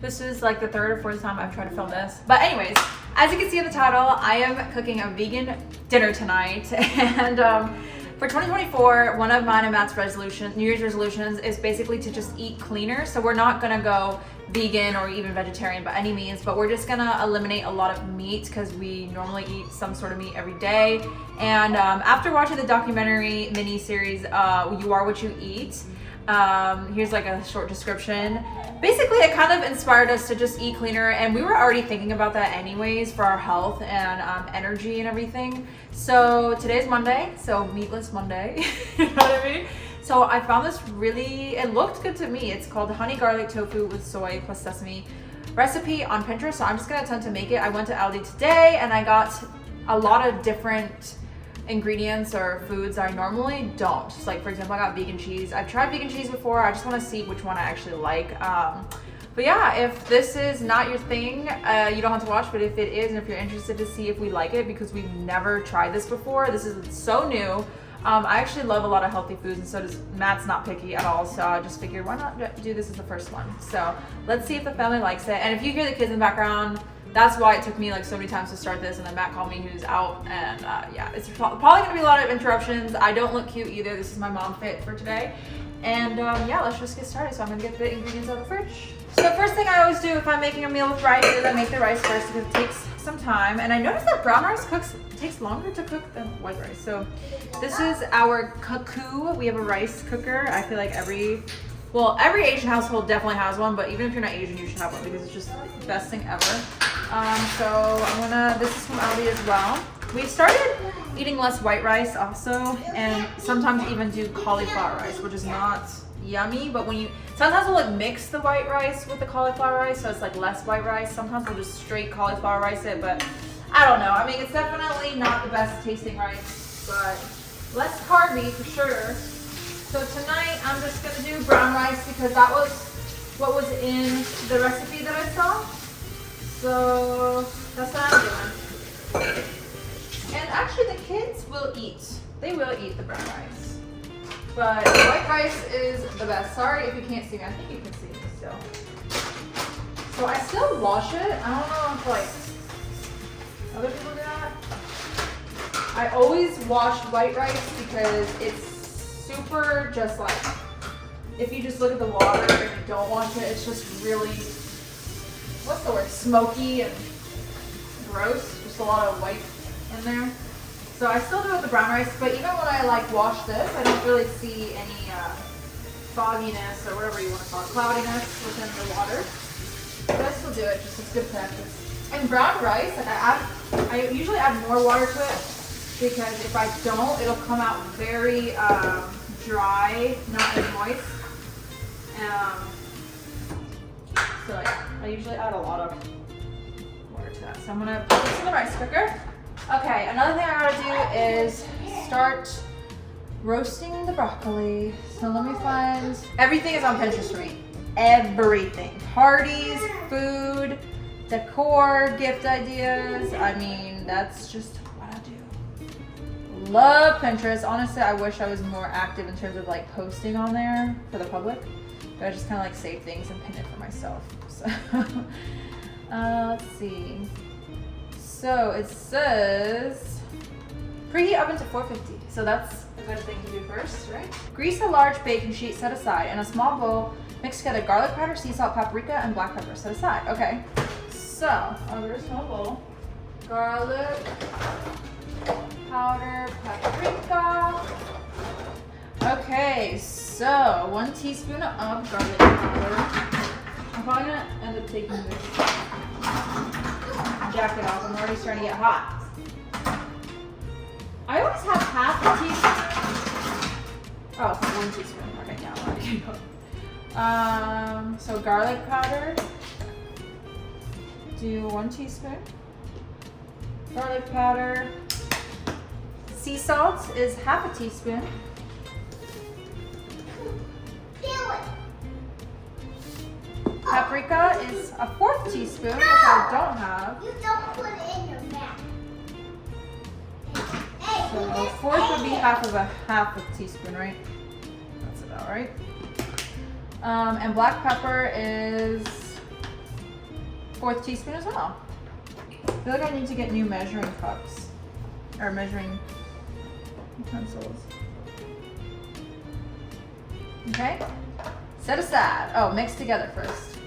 This is like the third or fourth time I've tried to film this. But anyways, as you can see in the title, I am cooking a vegan dinner tonight. And for 2024, one of mine and Matt's New Year's resolutions is basically to just eat cleaner. So we're not gonna go vegan or even vegetarian by any means, but we're just gonna eliminate a lot of meat because we normally eat some sort of meat every day. And after watching the documentary mini-series, You Are What You Eat, here's like a short description. Basically, it kind of inspired us to just eat cleaner, and we were already thinking about that anyways for our health and energy and everything. So today's Monday, so meatless Monday, you know what I mean? So I found this it looked good to me. It's called honey garlic tofu with soy plus sesame recipe on Pinterest. So I'm just gonna attempt to make it. I went to Aldi today and I got a lot of different ingredients or foods I normally don't. Just like, for example, I got vegan cheese. I've tried vegan cheese before. I just want to see which one I actually like. But yeah, if this is not your thing, you don't have to watch, but if it is, and if you're interested to see if we like it, because we've never tried this before, this is so new. I actually love a lot of healthy foods, and so does Matt's. Not picky at all, so I just figured why not do this as the first one. So let's see if the family likes it. And if you hear the kids in the background, that's why it took me like so many times to start this, and then Matt called me who's out, and yeah, it's probably gonna be a lot of interruptions. I don't look cute either. This is my mom fit for today. And yeah, let's just get started. So I'm gonna get the ingredients out of the fridge. So the first thing I always do if I'm making a meal with rice is I make the rice first because it takes some time. And I noticed that brown rice takes longer to cook than white rice. So this is our cuckoo. We have a rice cooker. I feel like every Asian household definitely has one, but even if you're not Asian, you should have one because it's just the best thing ever. So this is from Aldi as well. We started eating less white rice also, and sometimes even do cauliflower rice, which is not yummy, but sometimes we'll like mix the white rice with the cauliflower rice, so it's like less white rice. Sometimes we'll just straight cauliflower rice it, but I don't know. I mean, it's definitely not the best tasting rice, but less carby for sure. So tonight I'm just gonna do brown rice because that was what was in the recipe that I saw. So that's what I'm doing. And actually the kids will eat. They will eat the brown rice. But white rice is the best. Sorry if you can't see me. I think you can see me still. So I still wash it. I don't know if like other people do that. I always wash white rice because it's super just like, if you just look at the water and you don't wash it, it's just really, what's the word, smoky and gross. Just a lot of white in there. So I still do it with the brown rice, but even when I like wash this, I don't really see any fogginess or whatever you want to call it, cloudiness within the water. But I still do it, just it's good practice. And brown rice, like I usually add more water to it because if I don't, it'll come out very dry, not as moist. So yeah, I usually add a lot of water to that. So I'm gonna put this in the rice cooker. Okay, another thing I gotta do is start roasting the broccoli. So let me find, everything is on Pinterest for me. Everything. Parties, food, decor, gift ideas. I mean, that's just what I do. Love Pinterest. Honestly, I wish I was more active in terms of like posting on there for the public. But I just kind of like save things and pin it for myself. So let's see. So it says preheat oven to 450. So that's a good thing to do first, right? Grease a large baking sheet, set aside. In a small bowl, mix together garlic powder, sea salt, paprika, and black pepper. Set aside. Okay. So over a small bowl, garlic powder, paprika. Okay, so 1 teaspoon of garlic powder. I'm probably gonna end up taking this jacket off. I'm already starting to get hot. I always have half a teaspoon. Oh, 1 teaspoon. Okay, yeah, I'm already going. So garlic powder. Do 1 teaspoon. Garlic powder. Sea salt is half a teaspoon. Paprika is a 4th teaspoon, which I don't have. You don't put it in your mouth. So the 4th would be half a teaspoon, right? That's about right. And black pepper is 4th teaspoon as well. I feel like I need to get new measuring cups or measuring utensils. Okay, set aside. Oh, mix together first.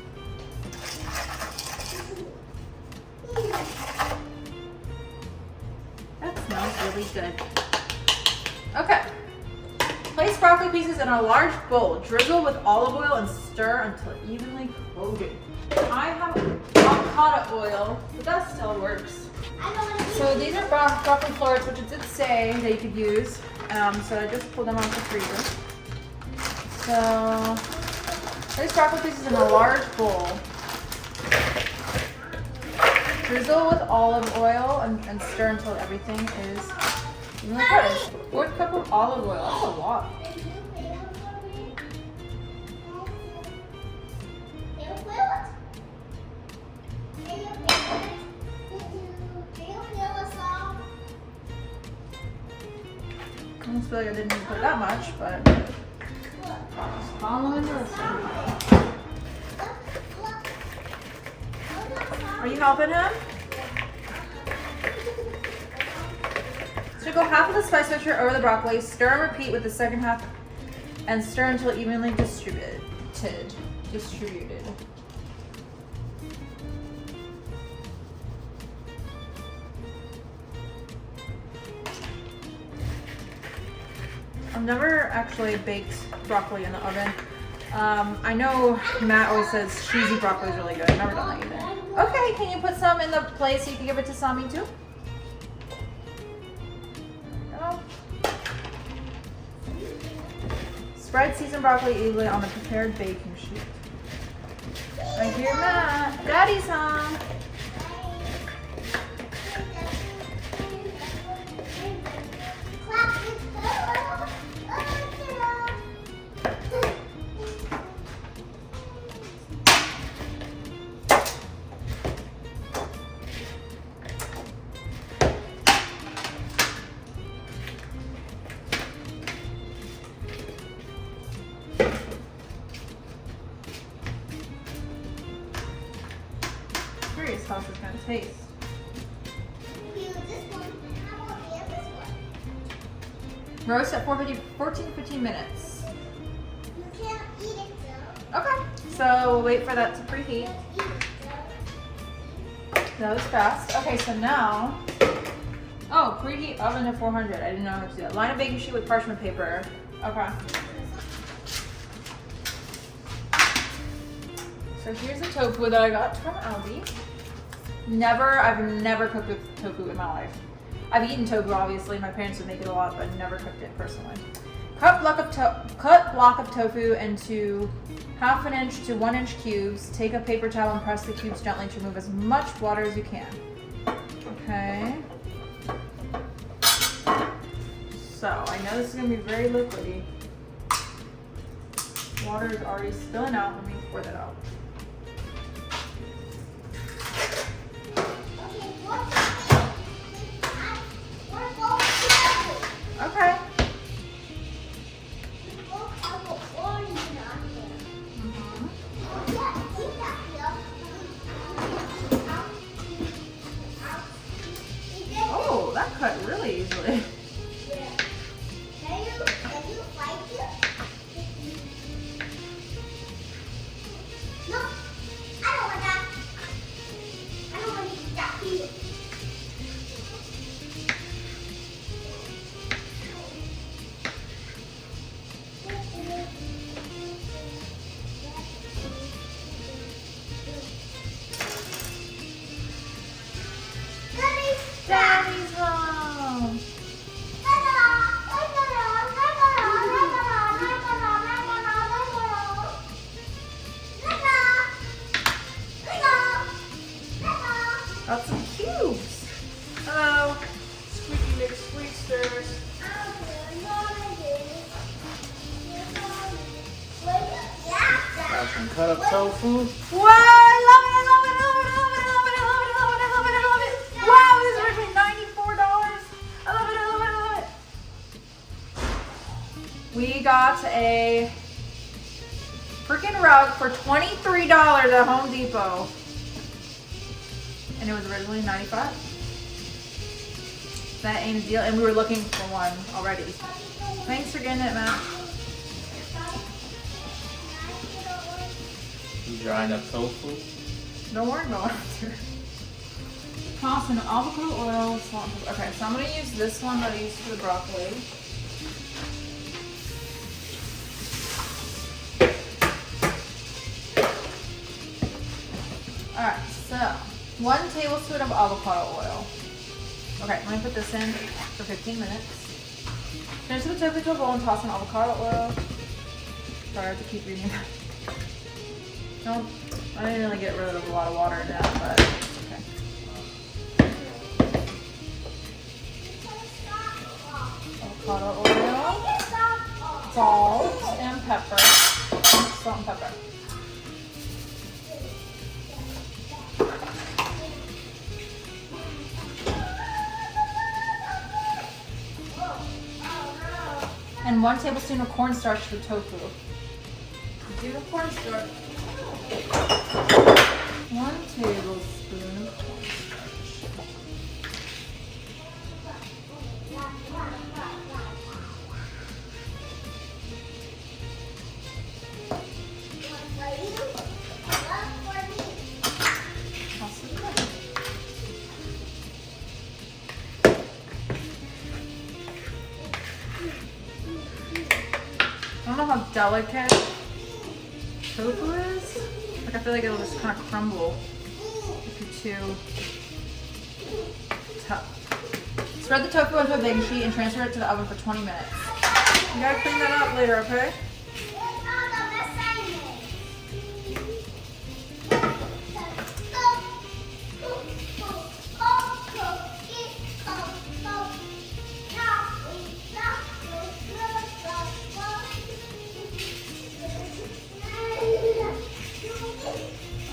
That smells really good. Okay. Place broccoli pieces in a large bowl. Drizzle with olive oil and stir until evenly coated. I have avocado oil, but that still works. So these are broccoli florets, which it did say that you could use. So I just pulled them out of the freezer. So place broccoli pieces in a large bowl. Drizzle with olive oil and stir until everything is evenly coated. 4th cup of olive oil. That's a lot. I almost feel like I didn't put that much, but just following the recipe. Are you helping him? Sprinkle half of the spice mixture over the broccoli. Stir and repeat with the second half, and stir until evenly distributed. I've never actually baked broccoli in the oven. I know Matt always says cheesy broccoli is really good. I've never done that either. Okay, can you put some in the plate so you can give it to Sami too? There we go. Spread seasoned broccoli evenly on the prepared baking sheet. Right here, Matt. Daddy's home. Curious how this is going to taste. Roast at 14 to 15 minutes. You can't eat it though. Okay, so we'll wait for that to preheat. That was fast. Okay, so now, preheat oven to 400. I didn't know how to do that. Line a baking sheet with parchment paper. Okay. So here's the tofu that I got from Aldi. I've never cooked with tofu in my life. I've eaten tofu, obviously. My parents would make it a lot, but I've never cooked it personally. Cut block of tofu into 1/2 inch to 1 inch cubes. Take a paper towel and press the cubes gently to remove as much water as you can. Okay. So I know this is gonna be very liquidy. Water is already spilling out. Let me pour that out. Okay. Oh, that cut really easily. Daddy's home. Got some cubes. Hello. Squeaky McSqueaksters. Got some cut up tofu. Wow, I love it, I love it, I love it, I love it, I love it, I love it, I love it, I love it, I love it. Wow, this is originally $94. I love it, I love it, I love it. We got a freaking rug for $23 at Home Depot. and it was originally 95. That ain't a deal, and we were looking for one already. Thanks for getting it, Matt. You drying up tofu? Don't worry about it. Toss in avocado oil, salt, and pepper. Okay, so I'm gonna use this one that I used for the broccoli. Alright, so 1 tablespoon of avocado oil. Okay, let me put this in for 15 minutes. Transfer the tofu to a bowl and toss in avocado oil. Sorry, I have to keep reading that. Nope, I didn't really get rid of a lot of water in that, but okay. Avocado oil, salt and pepper. Salt and pepper. And 1 tablespoon of cornstarch for tofu. Do the cornstarch. 1 tablespoon of I don't know how delicate tofu is. Like I feel like it'll just kind of crumble if you're too tough. Spread the tofu onto a baking sheet and transfer it to the oven for 20 minutes. You gotta clean that up later, okay?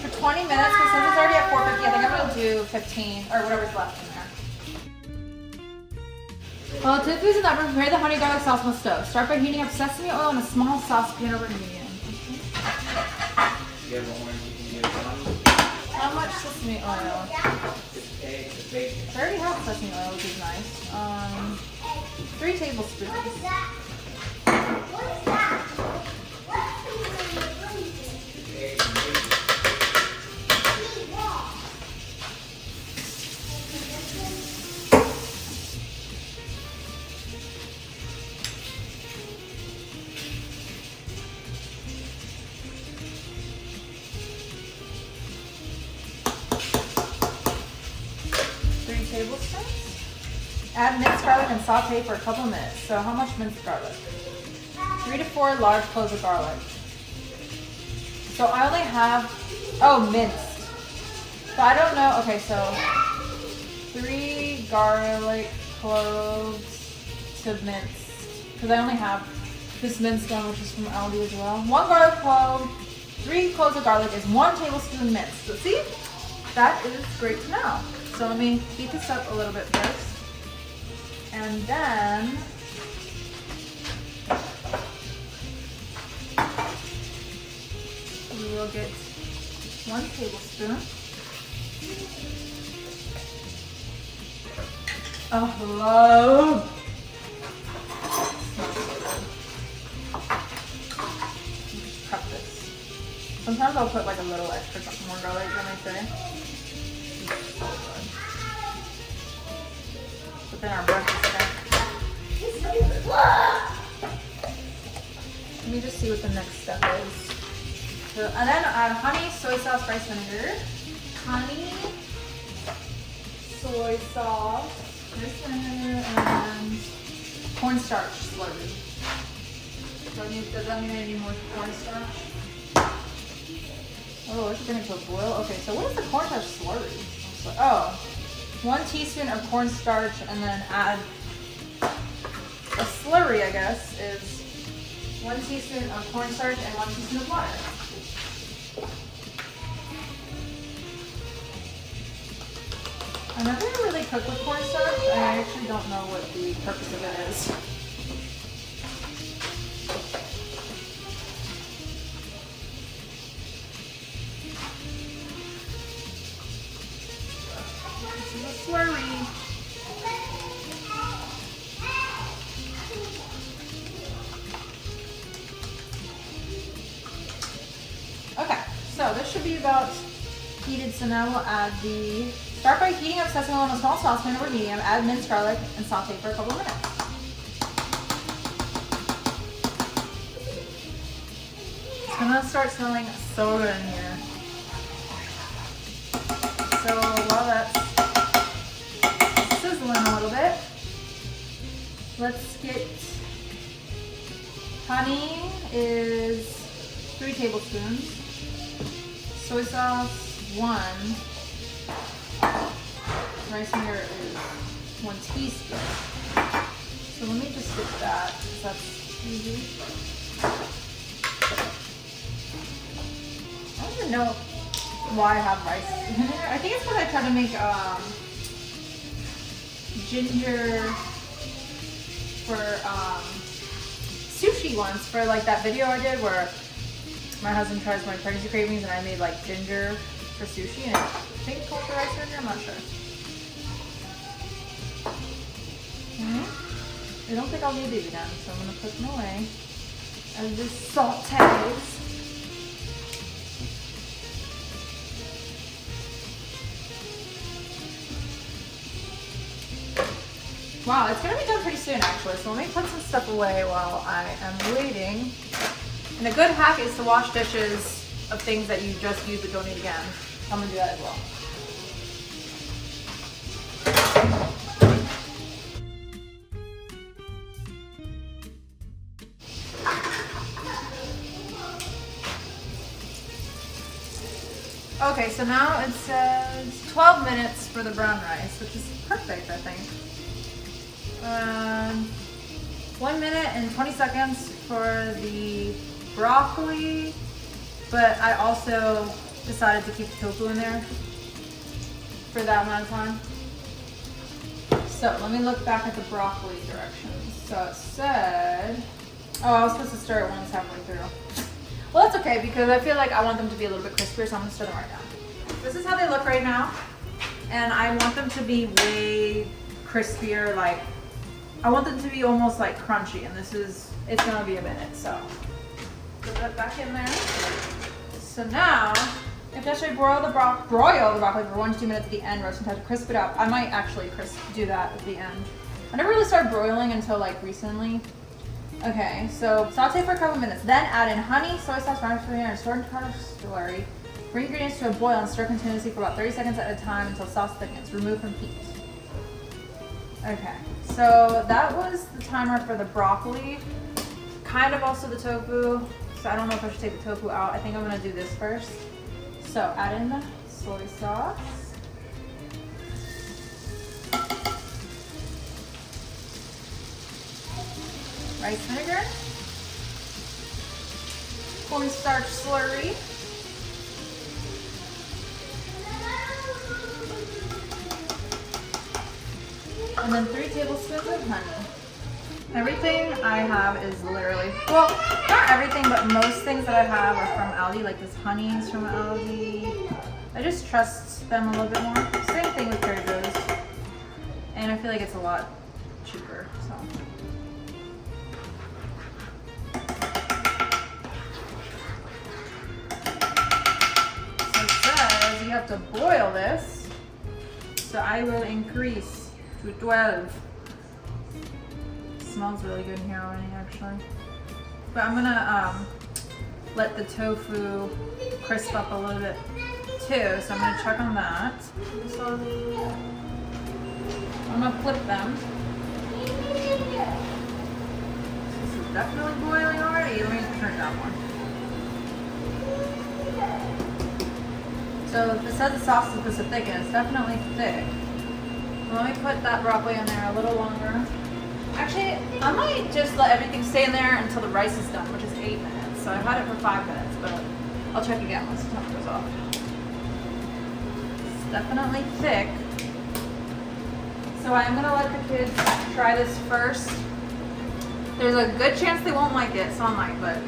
For 20 minutes, because since it's already at 450, I think I'm gonna do 15 or whatever's left in there. While the tofu is in the oven, prepare the honey garlic sauce on the stove. Start by heating up sesame oil in a small saucepan over medium. How much sesame oil? I already have sesame oil, which is nice. 3 tablespoons. Tablespoons. Add minced garlic and saute for a couple minutes. So how much minced garlic? 3 to 4 large cloves of garlic. So I only have, minced. So I don't know, okay, so 3 garlic cloves to minced. Because I only have this minced one, which is from Aldi as well. 1 garlic clove, 3 cloves of garlic is 1 tablespoon minced. So see, that is great to know. So let me heat this up a little bit first. And then we will get 1 tablespoon of love. Just prep this. Sometimes I'll put like a little extra more garlic than I say. But then our brush is done. Let me just see what the next step is. So, and then add honey, soy sauce, rice vinegar. Honey, soy sauce, rice vinegar, and cornstarch slurry. Does that mean I need more cornstarch? Oh, let's bring it to a boil. Okay, so what is the cornstarch slurry? Oh, 1 teaspoon of cornstarch, and then add a slurry, I guess, is 1 teaspoon of cornstarch and 1 teaspoon of water. I never really cook with cornstarch. I actually don't know what the purpose of it is. is a slurry. Okay, so this should be about heated. So now we'll add start by heating up sesame oil in a small saucepan over medium, add minced garlic, and saute for a couple of minutes. It's gonna start smelling so good in here. So while that's sizzling a little bit, let's get honey is 3 tablespoons, soy sauce 1, rice vinegar is 1 teaspoon. So let me just get that because that's easy. I don't even know why I have rice vinegar. I think it's because I tried to make ginger for sushi once for like that video I did where my husband tries my pregnancy cravings and I made like ginger for sushi and I think it's called for rice vinegar, I'm not sure. I don't think I'll need these again, so I'm gonna put them away as this sautés. Wow, it's gonna be done pretty soon actually, so let me put some stuff away while I am waiting. And a good hack is to wash dishes of things that you just used but don't need again. I'm gonna do that as well. Okay, so now it says 12 minutes for the brown rice, which is perfect, I think. 1 minute and 20 seconds for the broccoli, but I also decided to keep the tofu in there for that amount of time. So let me look back at the broccoli directions. So it said, oh, I was supposed to stir it once halfway through. Well, that's okay because I feel like I want them to be a little bit crispier, so I'm gonna stir them right now. This is how they look right now, and I want them to be way crispier, like I want them to be almost like crunchy, and it's gonna be a minute, so put that back in there. So now, if I should broil the broccoli for 1 to 2 minutes at the end, roast and to crisp it up. I might actually do that at the end. I never really started broiling until like recently. Okay, so saute for a couple minutes, then add in honey, soy sauce, rice vinegar, and stored tomato slurry. Bring ingredients to a boil and stir continuously for about 30 seconds at a time until sauce thickens. Remove from heat. Okay, so that was the timer for the broccoli. Kind of also the tofu. So I don't know if I should take the tofu out. I think I'm gonna do this first. So add in the soy sauce. Rice vinegar. Cornstarch slurry. And then 3 tablespoons of honey. Everything I have is literally, well, not everything, but most things that I have are from Aldi, like this honey is from Aldi. I just trust them a little bit more. Same thing with Trader Joe's. And I feel like it's a lot cheaper, so. So it says you have to boil this. So I will increase to 12. Smells really good in here already, actually. But I'm gonna let the tofu crisp up a little bit too, so I'm gonna check on that. So I'm gonna flip them. This is definitely boiling already. Let me just turn it down more. So if it says the sauce is supposed to thicken, it's definitely thick. Let me put that broccoli in there a little longer. Actually, I might just let everything stay in there until the rice is done, which is 8 minutes. So I've had it for 5 minutes, but I'll check again once the timer goes off. It's definitely thick. So I'm gonna let the kids try this first. There's a good chance they won't like it, some might, but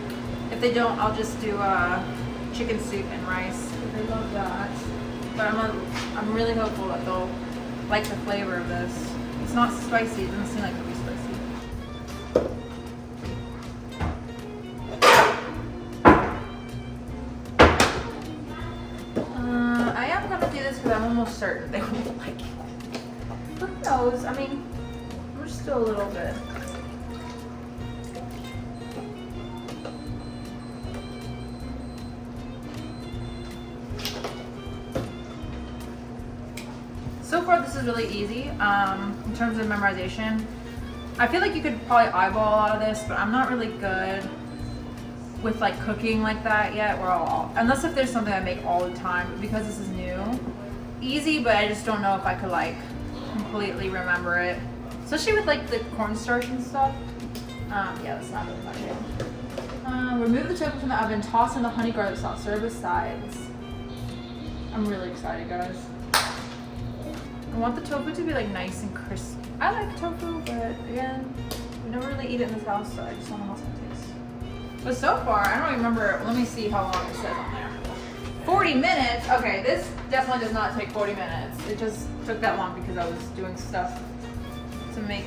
if they don't, I'll just do chicken soup and rice. They love that. But I'm really hopeful that they'll like the flavor of this. It's not spicy. It doesn't seem like it would be spicy. I am gonna do this because I'm almost certain they won't like it. But who knows? I mean, I'm just do a little bit. So far, this is really easy in terms of memorization. I feel like you could probably eyeball a lot of this, but I'm not really good with like cooking like that yet. Unless if there's something I make all the time, but because this is new, easy, but I just don't know if I could like completely remember it. Especially with like the cornstarch and stuff. Yeah, that's not really my thing. Remove the tofu from the oven, toss in the honey garlic sauce, serve with sides. I'm really excited, guys. I want the tofu to be like nice and crispy. I like tofu, but again, we never really eat it in this house, so I just don't know how it's gonna taste. But so far, I don't remember. Let me see how long it says on there. 40 minutes. Okay, this definitely does not take 40 minutes. It just took that long because I was doing stuff to make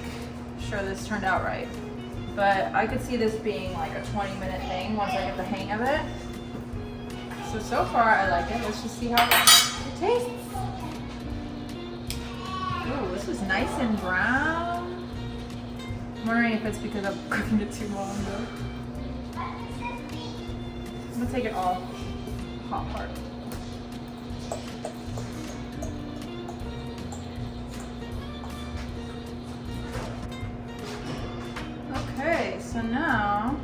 sure this turned out right. But I could see this being like a 20-minute thing once I get the hang of it. So far I like it. Let's just see how it tastes. Ooh, this was nice and brown. I'm wondering if it's because I'm cooking it too long though. I'm gonna take it off hot part. Okay, so now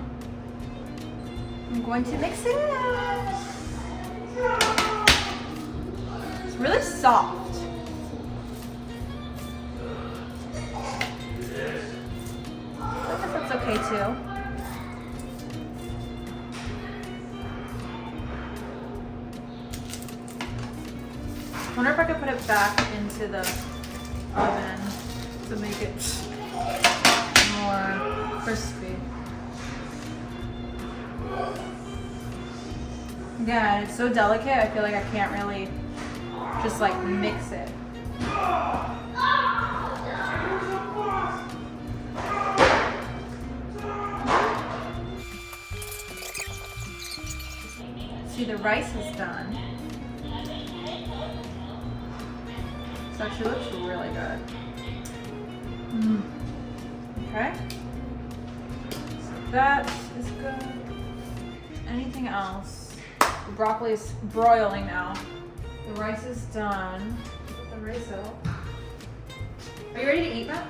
I'm going to mix it up. It's really soft. I guess that's okay too. I wonder if I could put it back into the oven to make it more crispy. Yeah, it's so delicate, I feel like I can't really just like mix it. See, the rice is done. This actually looks really good. Okay. So that is good. Anything else? The broccoli is broiling now. The rice is done. Put the rice out. Are you ready to eat, Matt?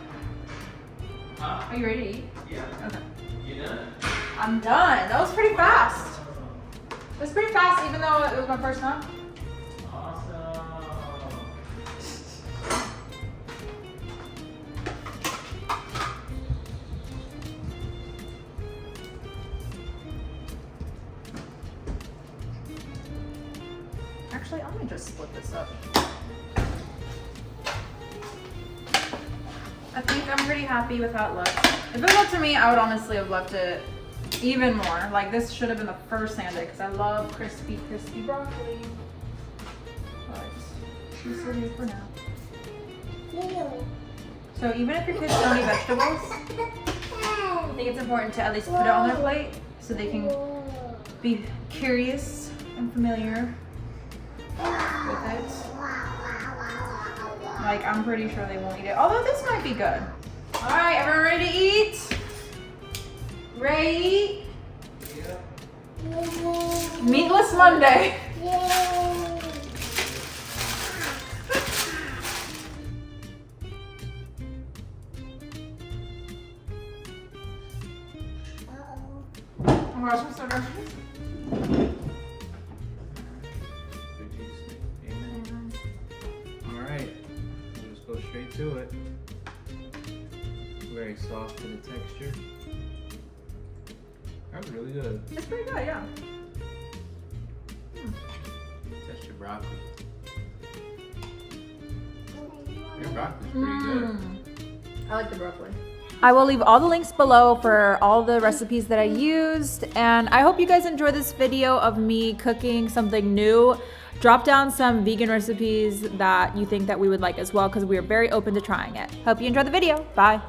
Are you ready to eat? Yeah. Okay. You done? I'm done. That was pretty fast. It was pretty fast, even though it was my first time. Awesome. Actually, I'm gonna just split this up. I think I'm pretty happy with how it looks. If it was up to me, I would honestly have left it even more. Like this should have been the first sandwich because I love crispy broccoli. But she's so good for now. So even if your kids don't eat vegetables, I think it's important to at least put it on their plate so they can be curious and familiar with it. Like I'm pretty sure they won't eat it. Although this might be good. All right, everyone ready to eat? Ready? Yeah. Meatless Monday. Oh my gosh, I'm so nervous. All right, we'll just go straight to it. Very soft in the texture. That's really good. It's pretty good, yeah. That's your broccoli. Your broccoli's pretty good. I like the broccoli. I will leave all the links below for all the recipes that I used, and I hope you guys enjoy this video of me cooking something new. Drop down some vegan recipes that you think that we would like as well, because we are very open to trying it. Hope you enjoyed the video. Bye.